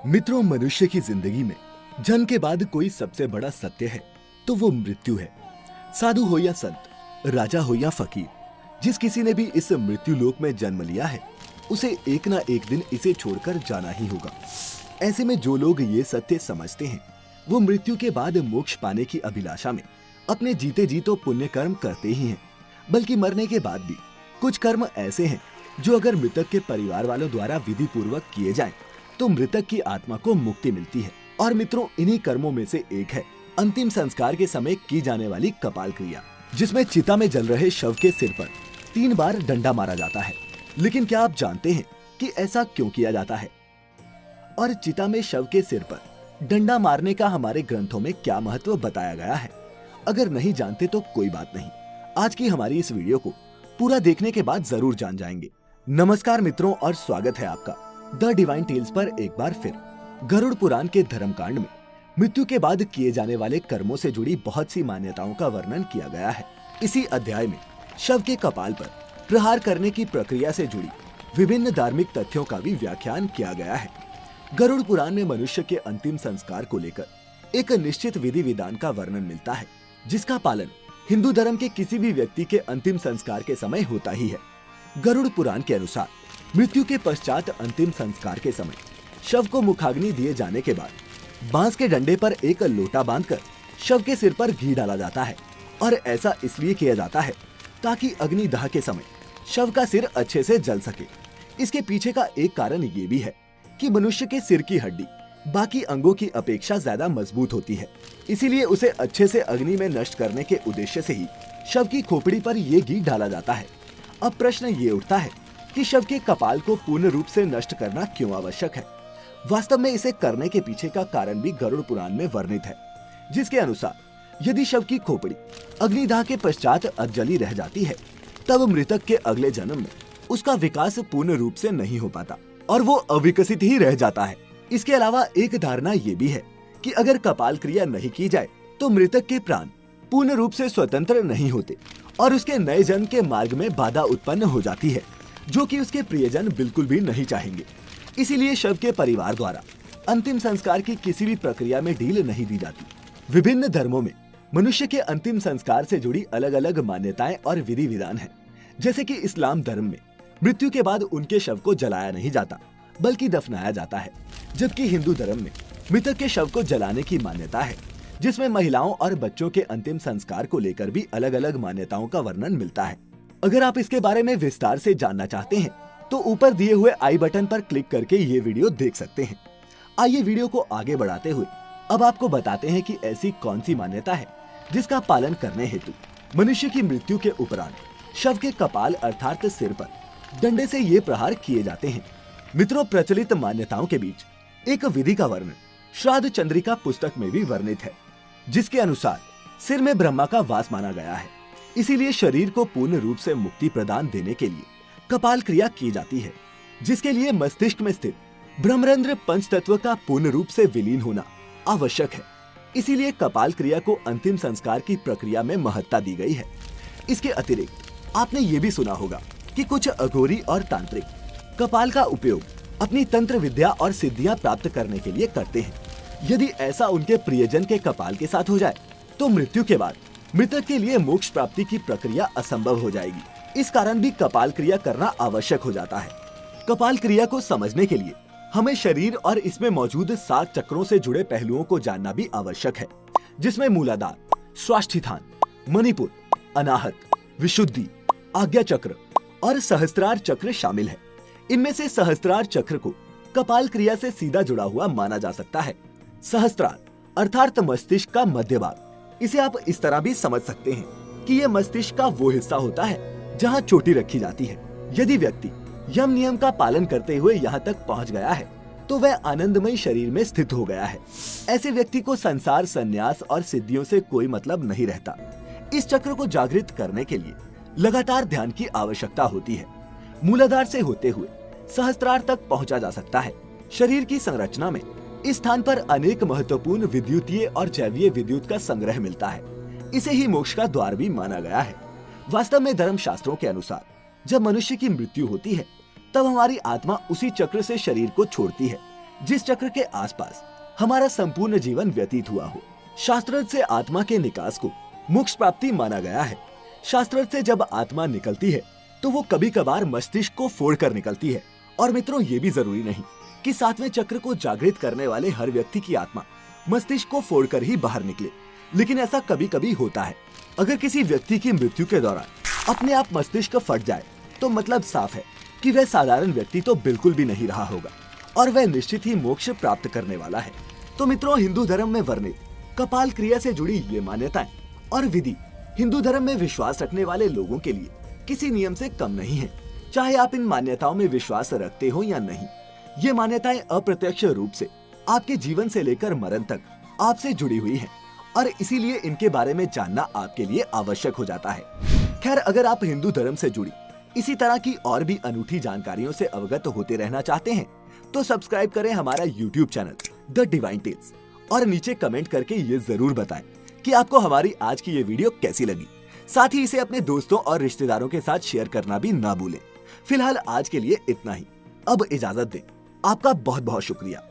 मित्रों, मनुष्य की जिंदगी में जन्म के बाद कोई सबसे बड़ा सत्य है तो वो मृत्यु है। साधु हो या संत, राजा हो या फकीर, जिस किसी ने भी इस मृत्यु लोक में जन्म लिया है उसे एक ना एक दिन इसे छोड़कर जाना ही होगा। ऐसे में जो लोग ये सत्य समझते हैं वो मृत्यु के बाद मोक्ष पाने की अभिलाषा में अपने जीते जी तो पुण्य कर्म करते ही हैं, बल्कि मरने के बाद भी कुछ कर्म ऐसे हैं जो अगर मृतक के परिवार वालों द्वारा विधि पूर्वक किए जाएं तो मृतक की आत्मा को मुक्ति मिलती है। और मित्रों, इन्हीं कर्मों में से एक है अंतिम संस्कार के समय की जाने वाली कपाल क्रिया, जिसमें चिता में जल रहे शव के सिर पर 3 बार डंडा मारा जाता है। लेकिन क्या आप जानते हैं कि ऐसा क्यों किया जाता है और चिता में शव के सिर पर डंडा मारने का हमारे ग्रंथों में क्या महत्व बताया गया है? अगर नहीं जानते तो कोई बात नहीं, आज की हमारी इस वीडियो को पूरा देखने के बाद जरूर जान जाएंगे। नमस्कार मित्रों, और स्वागत है आपका द डिवाइन टेल्स पर एक बार फिर। गरुड़ पुराण के धर्मकांड में मृत्यु के बाद किए जाने वाले कर्मों से जुड़ी बहुत सी मान्यताओं का वर्णन किया गया है। इसी अध्याय में शव के कपाल पर प्रहार करने की प्रक्रिया से जुड़ी विभिन्न धार्मिक तथ्यों का भी व्याख्यान किया गया है। गरुड़ पुराण में मनुष्य के अंतिम संस्कार को लेकर एक निश्चित विधि विधान का वर्णन मिलता है, जिसका पालन हिंदू धर्म के किसी भी व्यक्ति के अंतिम संस्कार के समय होता ही है। गरुड़ पुराण के अनुसार मृत्यु के पश्चात अंतिम संस्कार के समय शव को मुखाग्नि दिए जाने के बाद बांस के डंडे पर एक लोटा बांधकर शव के सिर पर घी डाला जाता है, और ऐसा इसलिए किया जाता है ताकि अग्निदाह के समय शव का सिर अच्छे से जल सके। इसके पीछे का एक कारण ये भी है कि मनुष्य के सिर की हड्डी बाकी अंगों की अपेक्षा ज्यादा मजबूत होती है, इसीलिए उसे अच्छे से अग्नि में नष्ट करने के उद्देश्य से ही शव की खोपड़ी पर ये घी डाला जाता है। अब प्रश्न ये उठता है कि शव के कपाल को पूर्ण रूप से नष्ट करना क्यों आवश्यक है? वास्तव में इसे करने के पीछे का कारण भी गरुड़ पुराण में वर्णित है, जिसके अनुसार यदि शव की खोपड़ी अग्निदाह के पश्चात अधजली रह जाती है तब मृतक के अगले जन्म में उसका विकास पूर्ण रूप से नहीं हो पाता और वो अविकसित ही रह जाता है। इसके अलावा एक धारणा ये भी है कि अगर कपाल क्रिया नहीं की जाए तो मृतक के प्राण पूर्ण रूप से स्वतंत्र नहीं होते और उसके नए जन्म के मार्ग में बाधा उत्पन्न हो जाती है, जो कि उसके प्रियजन बिल्कुल भी नहीं चाहेंगे। इसीलिए शव के परिवार द्वारा अंतिम संस्कार की किसी भी प्रक्रिया में ढील नहीं दी जाती। विभिन्न धर्मों में मनुष्य के अंतिम संस्कार से जुड़ी अलग अलग मान्यताएं और विधि विधान है। जैसे कि इस्लाम धर्म में मृत्यु के बाद उनके शव को जलाया नहीं जाता बल्कि दफनाया जाता है, जबकि हिंदू धर्म में मृतक के शव को जलाने की मान्यता है, जिसमें महिलाओं और बच्चों के अंतिम संस्कार को लेकर भी अलग अलग मान्यताओं का वर्णन मिलता है। अगर आप इसके बारे में विस्तार से जानना चाहते हैं तो ऊपर दिए हुए आई बटन पर क्लिक करके ये वीडियो देख सकते हैं। आइए वीडियो को आगे बढ़ाते हुए अब आपको बताते हैं कि ऐसी कौन सी मान्यता है जिसका पालन करने हेतु मनुष्य की मृत्यु के उपरांत शव के कपाल अर्थात सिर पर डंडे से ये प्रहार किए जाते हैं। मित्रों, प्रचलित मान्यताओं के बीच एक विधि का वर्णन श्राद्ध चंद्रिका पुस्तक में भी वर्णित है, जिसके अनुसार सिर में ब्रह्मा का वास माना गया है, इसीलिए शरीर को पूर्ण रूप से मुक्ति प्रदान देने के लिए कपाल क्रिया की जाती है, जिसके लिए मस्तिष्क में स्थित ब्रह्मरंध्र पंच तत्व का पूर्ण रूप से विलीन होना आवश्यक है। इसीलिए कपाल क्रिया को अंतिम संस्कार की प्रक्रिया में महत्ता दी गई है। इसके अतिरिक्त आपने ये भी सुना होगा कि कुछ अघोरी और तांत्रिक कपाल का उपयोग अपनी तंत्र विद्या और सिद्धियां प्राप्त करने के लिए करते हैं। यदि ऐसा उनके प्रियजन के कपाल के साथ हो जाए तो मृत्यु के बाद मृतक के लिए मोक्ष प्राप्ति की प्रक्रिया असंभव हो जाएगी। इस कारण भी कपाल क्रिया करना आवश्यक हो जाता है। कपाल क्रिया को समझने के लिए हमें शरीर और इसमें मौजूद 7 चक्रों से जुड़े पहलुओं को जानना भी आवश्यक है, जिसमें मूलाधार, स्वाष्ठिथान, मणिपुर, अनाहत, विशुद्धि, आज्ञा चक्र और सहस्त्रार चक्र शामिल है। इनमें से सहस्त्रार चक्र को कपाल क्रिया से सीधा जुड़ा हुआ माना जा सकता है। सहस्त्रार अर्थात मस्तिष्क का मध्य भाग, इसे आप इस तरह भी समझ सकते हैं कि यह मस्तिष्क का वो हिस्सा होता है जहां चोटी रखी जाती है। यदि व्यक्ति यम नियम का पालन करते हुए यहाँ तक पहुँच गया है तो वह आनंदमय शरीर में स्थित हो गया है। ऐसे व्यक्ति को संसार, संन्यास और सिद्धियों से कोई मतलब नहीं रहता। इस चक्र को जागृत करने के लिए लगातार ध्यान की आवश्यकता होती है। मूलाधार से होते हुए सहस्त्रार तक पहुंचा जा सकता है। शरीर की संरचना में इस स्थान पर अनेक महत्वपूर्ण विद्युतीय और जैवीय विद्युत का संग्रह मिलता है। इसे ही मोक्ष का द्वार भी माना गया है। वास्तव में धर्म शास्त्रों के अनुसार जब मनुष्य की मृत्यु होती है तब हमारी आत्मा उसी चक्र से शरीर को छोड़ती है, जिस चक्र के आसपास हमारा संपूर्ण जीवन व्यतीत हुआ हो। शास्त्रार्थ से आत्मा के निकास को मोक्ष प्राप्ति माना गया है। शास्त्रार्थ से जब आत्मा निकलती है तो वो कभी कभार मस्तिष्क को फोड़कर निकलती है। और मित्रों, ये भी जरूरी नहीं कि सातवें चक्र को जागृत करने वाले हर व्यक्ति की आत्मा मस्तिष्क को फोड़कर ही बाहर निकले, लेकिन ऐसा कभी कभी होता है। अगर किसी व्यक्ति की मृत्यु के दौरान अपने आप मस्तिष्क फट जाए तो मतलब साफ है कि वह साधारण व्यक्ति तो बिल्कुल भी नहीं रहा होगा और वह निश्चित ही मोक्ष प्राप्त करने वाला है। तो मित्रों, हिंदू धर्म में वर्णित कपाल क्रिया से जुड़ी ये मान्यताएं और विधि हिंदू धर्म में विश्वास रखने वाले लोगों के लिए किसी नियम से कम नहीं है, चाहे आप इन मान्यताओं में विश्वास रखते हो या नहीं। ये मान्यताएं अप्रत्यक्ष रूप से आपके जीवन से लेकर मरण तक आपसे जुड़ी हुई हैं और इसीलिए इनके बारे में जानना आपके लिए आवश्यक हो जाता है। खैर, अगर आप हिंदू धर्म से जुड़ी इसी तरह की और भी अनूठी जानकारियों से अवगत होते रहना चाहते हैं तो सब्सक्राइब करें हमारा YouTube channel the Divine Tales और नीचे कमेंट करके ये जरूर बताएं कि आपको हमारी आज की ये वीडियो कैसी लगी। साथ ही इसे अपने दोस्तों और रिश्तेदारों के साथ शेयर करना भी ना भूलें। फिलहाल आज के लिए इतना ही। अब इजाजत दें। आपका बहुत बहुत शुक्रिया।